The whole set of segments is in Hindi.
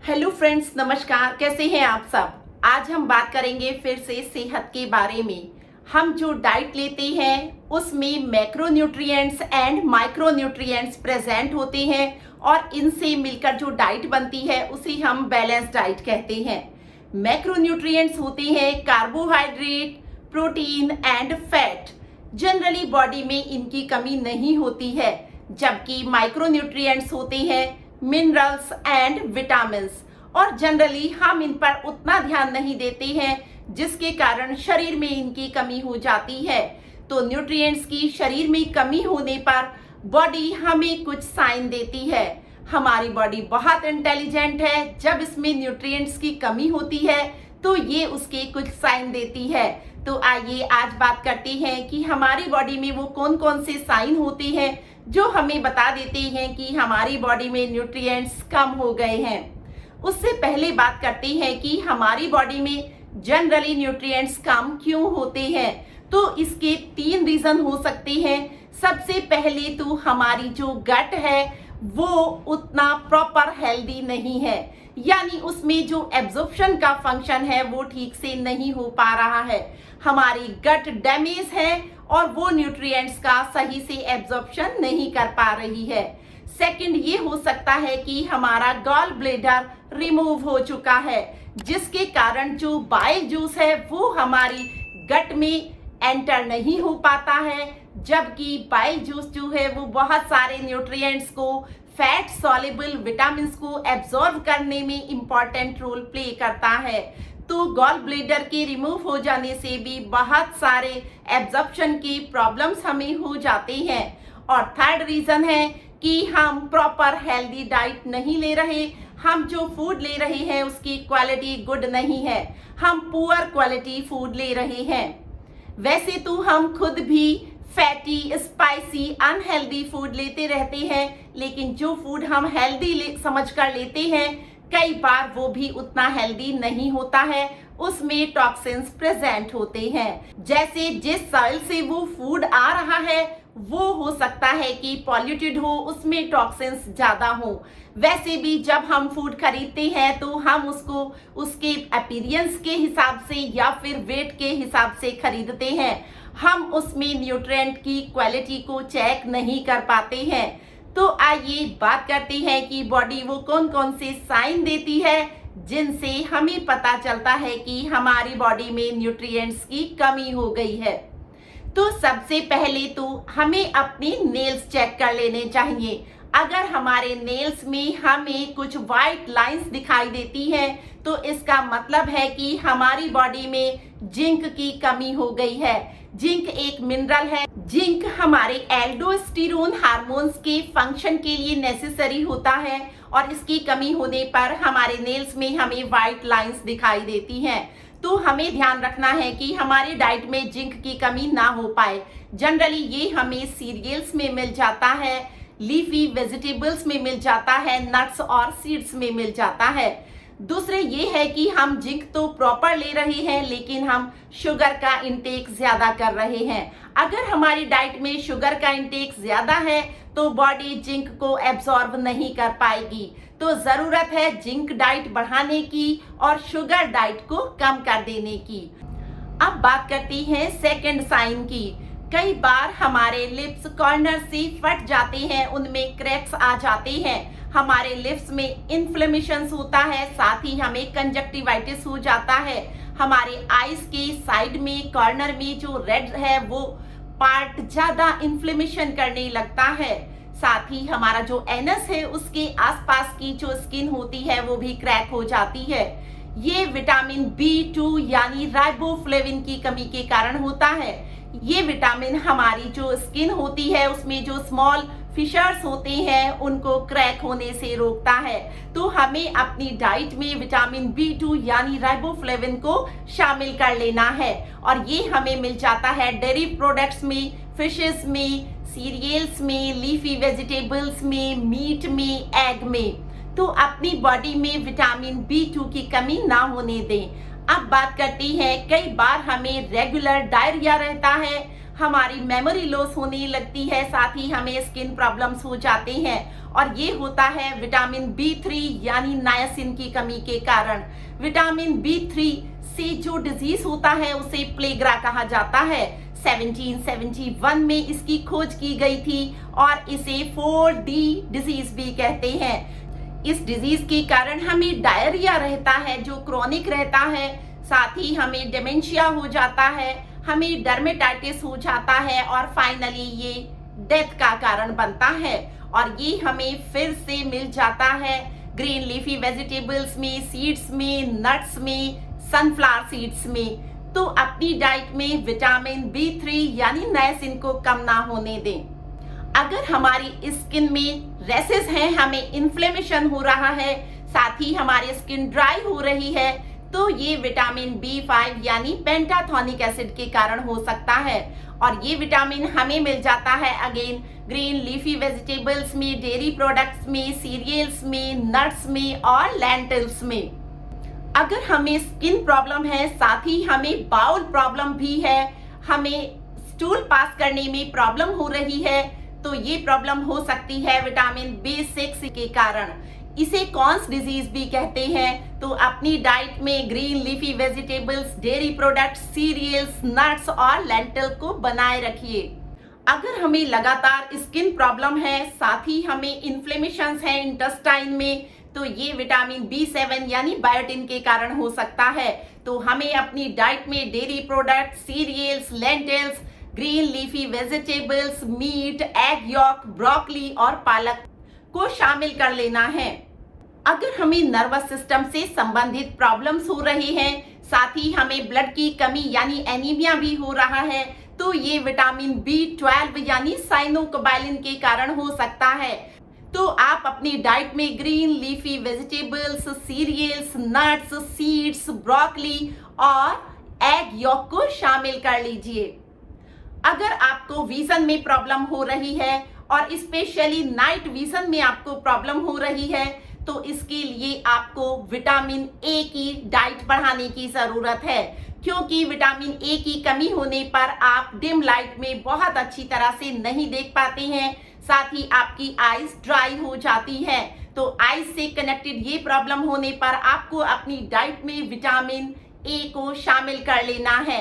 हेलो फ्रेंड्स, नमस्कार। कैसे हैं आप सब। आज हम बात करेंगे फिर से सेहत के बारे में। हम जो डाइट लेते हैं उसमें मैक्रोन्यूट्रिएंट्स एंड माइक्रोन्यूट्रिएंट्स प्रेजेंट होते हैं और इनसे मिलकर जो डाइट बनती है उसे हम बैलेंस डाइट कहते हैं। मैक्रोन्यूट्रिएंट्स होते हैं carbohydrate, protein and fat. Generally body में इनकी कमी नहीं होती है, जबकि माइक्रोन्यूट्रिएंट्स होते हैं मिनरल्स एंड विटामिन्स, और जनरली हम इन पर उतना ध्यान नहीं देते हैं, जिसके कारण शरीर में इनकी कमी हो जाती है। तो न्यूट्रिएंट्स की शरीर में कमी होने पर बॉडी हमें कुछ साइन देती है। हमारी बॉडी बहुत इंटेलिजेंट है। जब इसमें न्यूट्रिएंट्स की कमी होती है तो ये उसके कुछ साइन देती है। तो आइए आज बात करते हैं कि हमारी बॉडी में वो कौन कौन से साइन होते हैं जो हमें बता देते हैं कि हमारी बॉडी में न्यूट्रिएंट्स कम हो गए हैं। उससे पहले बात करते हैं कि हमारी बॉडी में जनरली न्यूट्रिएंट्स कम क्यों होते हैं। तो इसके 3 रीजन हो सकते हैं। सबसे पहले तो हमारी जो गट है वो उतना प्रॉपर हेल्दी नहीं है, यानी उसमें जो एब्जॉर्प्शन का फंक्शन है वो ठीक से नहीं हो पा रहा है। हमारी गट डैमेज है और वो न्यूट्रिएंट्स का सही से एब्जॉर्प्शन नहीं कर पा रही है। सेकंड, ये हो सकता है कि हमारा गॉल ब्लेडर रिमूव हो चुका है, जिसके कारण जो बाइल जूस है वो हमारी गट में एंटर नहीं हो पाता है, जबकि बाइल जूस जो है वो बहुत सारे न्यूट्रिएंट्स को, फैट सॉल्युबल विटामिन्स को एब्जॉर्ब करने में इंपॉर्टेंट रोल प्ले करता है। तो गॉल ब्लेडर के रिमूव हो जाने से भी बहुत सारे एब्जॉर्प्शन की प्रॉब्लम्स हमें हो जाते हैं। और थर्ड रीजन है कि हम प्रॉपर हेल्दी डाइट नहीं ले रहे। हम जो फूड ले रहे हैं उसकी क्वालिटी गुड नहीं है। हम पुअर क्वालिटी फूड ले रहे हैं। वैसे तो हम खुद भी फैटी, स्पाइसी, अनहेल्दी फूड लेते रहते हैं, लेकिन जो फूड हम हेल्दी समझकर लेते हैं कई बार वो भी उतना हेल्दी नहीं होता है। उसमें टॉक्सिन्स प्रेजेंट होते हैं। जैसे जिस सॉइल से वो फूड आ रहा है वो हो सकता है कि पॉल्यूटेड हो, उसमें टॉक्सिन्स ज्यादा हो। वैसे भी जब हम फूड खरीदते हैं तो हम उसको उसके अपीयरेंस के हिसाब से या फिर वेट के हिसाब से खरीदते हैं। हम उसमें न्यूट्रिएंट की क्वालिटी को चेक नहीं कर पाते हैं। तो आइए बात करते हैं कि बॉडी वो कौन कौन से साइन देती है जिनसे हमें पता चलता है कि हमारी बॉडी में न्यूट्रिएंट्स की कमी हो गई है। तो सबसे पहले तो हमें अपने नेल्स चेक कर लेने चाहिए। अगर हमारे नेल्स में हमें कुछ वाइट लाइंस दिखाई देती हैं तो इसका मतलब है कि हमारी बॉडी में जिंक की कमी हो गई है। जिंक एक मिनरल है। जिंक हमारे एल्डोस्टेरोन हार्मोन्स के फंक्शन के लिए नेसेसरी होता है, और इसकी कमी होने पर हमारे नेल्स में हमें वाइट लाइंस दिखाई देती हैं। तो हमें ध्यान रखना है कि हमारी डाइट में जिंक की कमी ना हो पाए। जनरली ये हमें सीरियल्स में मिल जाता है, लीफी वेजिटेबल्स में मिल जाता है, नट्स और सीड्स में मिल जाता है। दूसरे ये है कि हम जिंक तो प्रॉपर ले रहे हैं, लेकिन हम शुगर का इंटेक ज्यादा कर रहे हैं। अगर हमारी डाइट में शुगर का इंटेक ज्यादा है तो बॉडी जिंक को एब्जॉर्ब नहीं कर पाएगी। तो जरूरत है जिंक डाइट बढ़ाने की और शुगर डाइट को कम कर देने की। अब बात करते हैं सेकंड साइन की। कई बार हमारे लिप्स कॉर्नर से फट जाते हैं, उनमें क्रैक्स आ जाते हैं। हमारे लिप्स में इन्फ्लेमेशंस होता है, साथ ही हमें कंजक्टिवाइटिस हो जाता है। हमारे आईज के साइड में, कॉर्नर में जो रेड है वो पार्ट ज्यादा इन्फ्लेमेशन करने लगता है। साथ ही हमारा जो एनस है उसके आसपास की जो स्किन होती है वो भी क्रैक हो जाती है। ये विटामिन B2 यानी राइबोफ्लेविन की कमी के कारण होता है। ये विटामिन हमारी जो स्किन होती है उसमें जो स्मॉल फिशर्स होते हैं उनको क्रैक होने से रोकता है। तो हमें अपनी डाइट में विटामिन B2 यानी राइबोफ्लेविन को शामिल कर लेना है, और ये हमें मिल जाता है डेयरी प्रोडक्ट्स में, फिशेस में, सीरियल्स में, लीफी वेजिटेबल्स में, मीट में, एग में। तो अपनी बॉडी में विटामिन B2 की कमी ना होने दें। अब बात करते हैं, कई बार हमें रेगुलर डायरिया रहता है, हमारी मेमोरी लॉस होने लगती है, साथ ही हमें स्किन प्रॉब्लम्स हो जाते हैं और ये होता है विटामिन B3 यानी नायासिन की कमी के कारण। विटामिन B3 से जो डिजीज होता है उसे प्लेग्रा कहा जाता है। 1771 में इसकी खोज की गई थी और इसे 4D डिजीज भी कहते हैं। इस डिजीज के कारण हमें डायरिया रहता है जो क्रॉनिक रहता है, साथ ही हमें डिमेंशिया हो जाता है, हमें डर्मेटाइटिस हो जाता है और फाइनली ये डेथ का कारण बनता है। और ये हमें फिर से मिल जाता है ग्रीन लीफी वेजिटेबल्स में, सीड्स में, नट्स में, सनफ्लावर सीड्स में। तो अपनी डाइट में विटामिन B3 यानी नायासिन को कम ना होने दें। अगर हमारी स्किन में रैसेस हैं, हमें इन्फ्लेमेशन हो रहा है, साथ ही हमारी स्किन ड्राई हो रही है, तो ये विटामिन B5 यानी पेंटाथोनिक एसिड के कारण हो सकता है। और ये विटामिन हमें मिल जाता है अगेन ग्रीन लीफी वेजिटेबल्स में, डेयरी प्रोडक्ट्स में, सीरियल्स में, नट्स में और लेंटिल्स में। अगर हमें स्किन प्रॉब्लम है, साथ ही हमें बाउल प्रॉब्लम भी है, हमें स्टूल पास करने में प्रॉब्लम हो रही है, तो ये प्रॉब्लम हो सकती है विटामिन B6 के कारण। इसे कॉन्स डिजीज भी कहते हैं। तो अपनी डाइट में green leafy vegetables, dairy products, cereals, nuts और लेंटिल को बनाए रखिए। अगर हमें लगातार स्किन प्रॉब्लम है, साथ ही हमें इन्फ्लेमेशंस है इंटेस्टाइन में, तो ये विटामिन B7 यानी बायोटिन के कारण हो सकता है। तो हमें अपनी डाइट में dairy product, cereals, lentils, green leafy vegetables, meat, egg yolk, broccoli और पालक को शामिल कर लेना है। अगर हमें नर्वस सिस्टम से संबंधित प्रॉब्लम्स हो रही हैं, साथ ही हमें ब्लड की कमी यानी एनीमिया भी हो रहा है, तो ये विटामिन B12 यानी साइनोकोबाइलिन के कारण हो सकता है। तो आप अपनी डाइट में green leafy vegetables, cereals, nuts, seeds, broccoli और एग यॉक को शामिल कर लीजिए। अगर आपको विजन में प्रॉब्लम हो रही है और स्पेशली नाइट विजन में आपको प्रॉब्लम हो रही है, तो इसके लिए आपको विटामिन A की डाइट बढ़ाने की जरूरत है, क्योंकि विटामिन A की कमी होने पर आप डिम लाइट में बहुत अच्छी तरह से नहीं देख पाते हैं, साथ ही आपकी आईज ड्राई हो जाती है। तो आईज से कनेक्टेड ये प्रॉब्लम होने पर आपको अपनी डाइट में विटामिन A को शामिल कर लेना है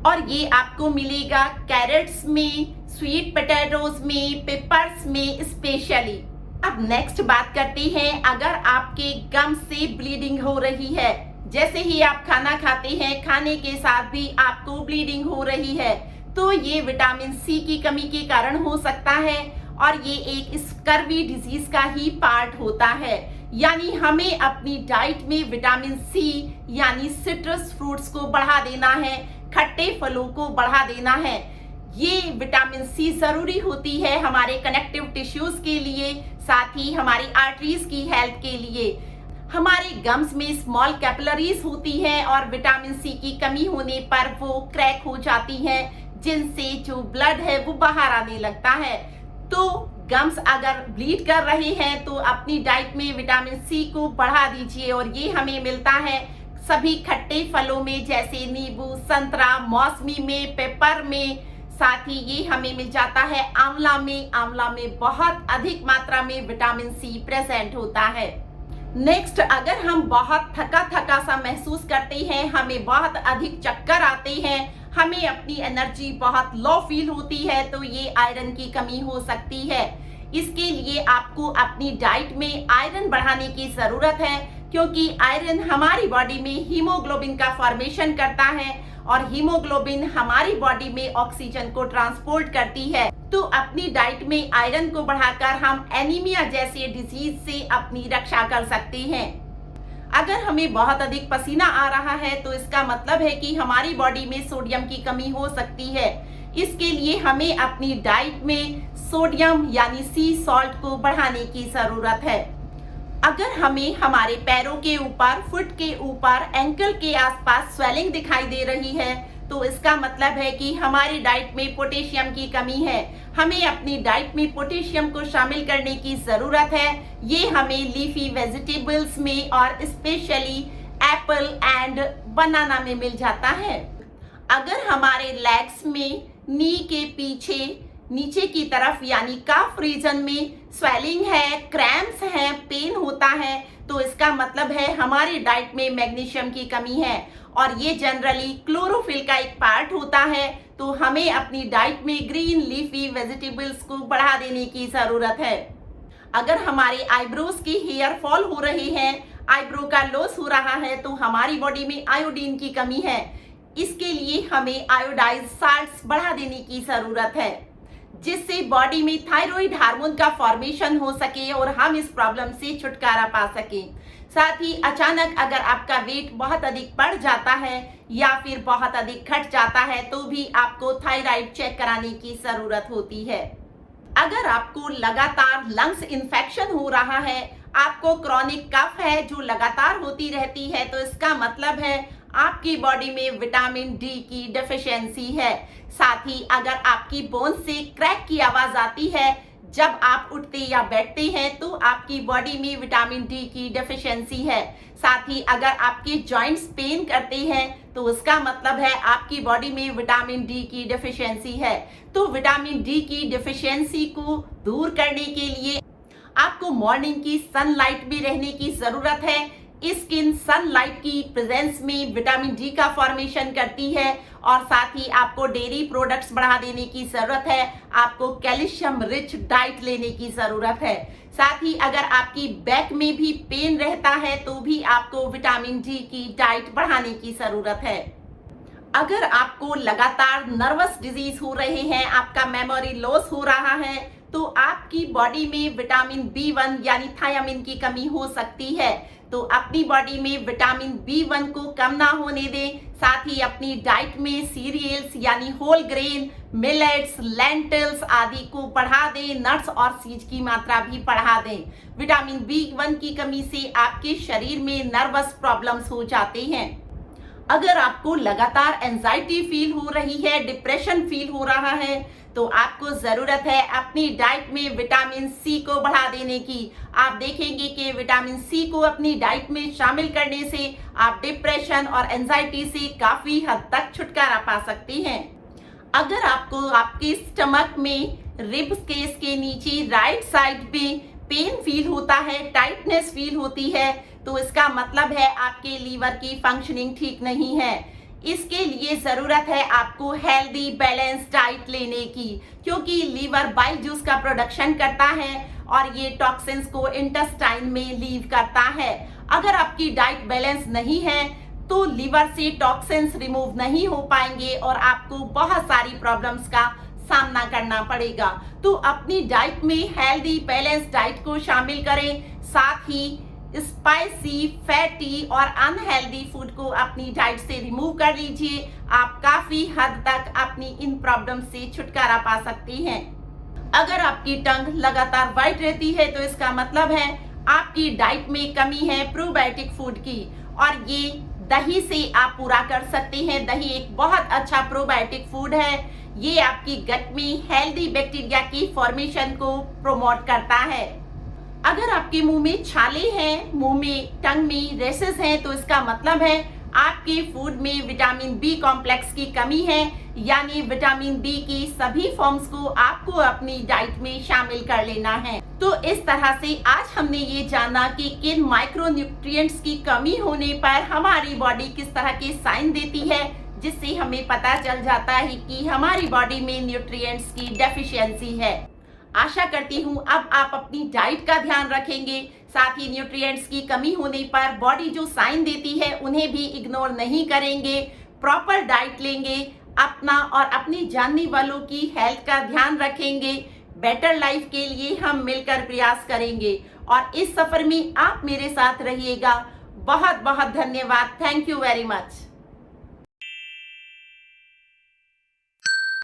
और ये आपको मिलेगा कैरेट्स में, स्वीट पोटैटोज में, पेपर्स में स्पेशली। अब नेक्स्ट बात करते हैं, अगर आपके गम से ब्लीडिंग हो रही है, जैसे ही आप खाना खाते हैं, खाने के साथ भी आपको ब्लीडिंग हो रही है, तो ये विटामिन C की कमी के कारण हो सकता है और ये एक स्कर्वी डिजीज का ही पार्ट होता है। यानी हमें अपनी डाइट में विटामिन C यानी सिट्रस फ्रूट्स को बढ़ा देना है, खट्टे फलों को बढ़ा देना है। ये विटामिन C जरूरी होती है हमारे कनेक्टिव टिश्यूज के लिए, साथ ही हमारी आर्टरीज की हेल्थ के लिए। हमारे गम्स में स्मॉल कैपिलरीज होती हैं और विटामिन C की कमी होने पर वो क्रैक हो जाती हैं, जिनसे जो ब्लड है वो बाहर आने लगता है। तो गम्स अगर ब्लीड कर रहे हैं तो अपनी डाइट में विटामिन C को बढ़ा दीजिए और ये हमें मिलता है सभी खट्टे फलों में, जैसे नींबू, संतरा, मौसमी में, पेपर में, साथ ही ये हमें मिल जाता है आंवला में। आंवला में बहुत अधिक मात्रा में विटामिन C प्रेजेंट होता है। नेक्स्ट, अगर हम बहुत थका थका सा महसूस करते हैं, हमें बहुत अधिक चक्कर आते हैं, हमें अपनी एनर्जी बहुत लो फील होती है, तो ये आयरन की कमी हो सकती है। इसके लिए आपको अपनी डाइट में आयरन बढ़ाने की जरूरत है, क्योंकि आयरन हमारी बॉडी में हीमोग्लोबिन का फॉर्मेशन करता है और हीमोग्लोबिन हमारी बॉडी में ऑक्सीजन को ट्रांसपोर्ट करती है। तो अपनी डाइट में आयरन को बढ़ाकर हम एनीमिया जैसे डिजीज से अपनी रक्षा कर सकते हैं। अगर हमें बहुत अधिक पसीना आ रहा है तो इसका मतलब है कि हमारी बॉडी में सोडियम की कमी हो सकती है। इसके लिए हमें अपनी डाइट में सोडियम यानी सी सॉल्ट को बढ़ाने की जरूरत है। अगर हमें हमारे पैरों के ऊपर, फुट के ऊपर, एंकल के आसपास स्वेलिंग दिखाई दे रही है, तो इसका मतलब है कि हमारी डाइट में पोटेशियम की कमी है। हमें अपनी डाइट में पोटेशियम को शामिल करने की जरूरत है। ये हमें लीफी वेजिटेबल्स में और स्पेशली एप्पल एंड बनाना में मिल जाता है। अगर हमारे लेग्स में, नी के पीछे नीचे की तरफ यानी काफ रीजन में स्वेलिंग है, क्रैम्प्स है, पेन होता है, तो इसका मतलब है हमारी डाइट में मैग्नीशियम की कमी है। और ये जनरली क्लोरोफिल का एक पार्ट होता है, तो हमें अपनी डाइट में ग्रीन लीफी वेजिटेबल्स को बढ़ा देने की जरूरत है। अगर हमारे आईब्रोज की हेयर फॉल हो रहे हैं, आईब्रो का लॉस हो रहा है, तो हमारी बॉडी में आयोडीन की कमी है। इसके लिए हमें आयोडाइज साल्ट्स बढ़ा देने की जरूरत है, जिससे बॉडी में थायराइड हार्मोन का फॉर्मेशन हो सके और हम इस प्रॉब्लम से छुटकारा पा सके। साथ ही अचानक अगर आपका वेट बहुत अधिक बढ़ जाता है या फिर बहुत अधिक घट जाता है, तो भी आपको थायराइड चेक कराने की जरूरत होती है। अगर आपको लगातार लंग्स इन्फेक्शन हो रहा है, आपको क्रॉनिक कफ है जो लगातार होती रहती है, तो इसका मतलब है आपकी बॉडी में विटामिन डी की डेफिशिएंसी है। साथ ही अगर आपकी बोन से क्रैक की आवाज आती है जब आप उठते या बैठते हैं, तो आपकी बॉडी में विटामिन डी की डेफिशिएंसी है। साथ ही अगर आपके जॉइंट्स पेन करते हैं, तो उसका मतलब है आपकी बॉडी में विटामिन डी की डेफिशिएंसी है। तो विटामिन डी की डेफिशिएंसी को दूर करने के लिए आपको मॉर्निंग की सनलाइट में रहने की जरूरत है। स्किन सनलाइट की प्रेजेंस में विटामिन डी का फॉर्मेशन करती है। और साथ ही आपको डेयरी प्रोडक्ट्स बढ़ा देने की जरूरत है। आपको कैल्शियम रिच डाइट लेने की जरूरत है। साथ ही अगर आपकी बैक में भी पेन रहता है, तो भी आपको विटामिन डी की डाइट बढ़ाने की जरूरत है। अगर आपको लगातार नर्वस डिजीज हो रहे हैं, आपका मेमोरी लॉस हो रहा है, तो आपकी बॉडी में विटामिन B1 यानी थायामिन की कमी हो सकती है। तो अपनी बॉडी में विटामिन B1 को कम ना होने दें। साथ ही अपनी डाइट में सीरियल्स यानी होल ग्रेन, मिलेट्स, लेंटिल्स आदि को बढ़ा दें। नट्स और सीज की मात्रा भी बढ़ा दें। विटामिन B1 की कमी से आपके शरीर में नर्वस प्रॉब्लम्स हो जाते हैं। अगर आपको लगातार एंजाइटी फील हो रही है, डिप्रेशन फील हो रहा है, तो आपको जरूरत है अपनी डाइट में विटामिन सी को बढ़ा देने की। आप देखेंगे कि विटामिन सी को अपनी डाइट में शामिल करने से आप डिप्रेशन और एंजाइटी से काफी हद तक छुटकारा पा सकते हैं। अगर आपको आपके स्टमक में रिब्स केस के नीचे राइट साइड में पेन फील होता है, टाइटनेस फील होती है, तो इसका मतलब है आपके लीवर की फंक्शनिंग ठीक नहीं है। इसके लिए जरूरत है आपको हेल्दी बैलेंस डाइट लेने की, क्योंकि लीवर बाइल जूस का प्रोडक्शन करता है और ये टॉक्सिन्स को इंटेस्टाइन में लीव करता है। अगर आपकी डाइट बैलेंस नहीं है, तो लीवर से टॉक्सिन्स रिमूव नहीं हो पाएंगे और आपको बहुत सारी प्रॉब्लम्स का सामना करना पड़ेगा। तो अपनी डाइट में हेल्दी बैलेंस डाइट को शामिल करें। साथ ही स्पाइसी, फैटी और अनहेल्दी फूड को अपनी डाइट से रिमूव कर लीजिए। आप काफी हद तक अपनी इन प्रॉब्लम से छुटकारा पा सकते हैं। अगर आपकी टंग लगातार वाइट रहती है, तो इसका मतलब है आपकी डाइट में कमी है प्रोबायोटिक फूड की, और ये दही से आप पूरा कर सकते हैं। दही एक बहुत अच्छा प्रोबायोटिक फूड है। ये आपकी गट में हेल्दी बैक्टीरिया की फॉर्मेशन को प्रमोट करता है। अगर आपके मुंह में छाले हैं, मुंह में टंग में रेसेस हैं, तो इसका मतलब है आपके फूड में विटामिन बी कॉम्प्लेक्स की कमी है, यानी विटामिन बी की सभी फॉर्म्स को आपको अपनी डाइट में शामिल कर लेना है। तो इस तरह से आज हमने ये जाना कि किन माइक्रोन्यूट्रिएंट्स की कमी होने पर हमारी बॉडी किस तरह के साइन देती है, जिससे हमें पता चल जाता है कि हमारी बॉडी में न्यूट्रिएंट्स की डेफिशिएंसी है। आशा करती हूँ अब आप अपनी डाइट का ध्यान रखेंगे। साथ ही न्यूट्रिएंट्स की कमी होने पर बॉडी जो साइन देती है उन्हें भी इग्नोर नहीं करेंगे। प्रॉपर डाइट लेंगे, अपना और अपनी जानने वालों की हेल्थ का ध्यान रखेंगे। बेटर लाइफ के लिए हम मिलकर प्रयास करेंगे और इस सफर में आप मेरे साथ रहिएगा। बहुत बहुत धन्यवाद। Thank you very much.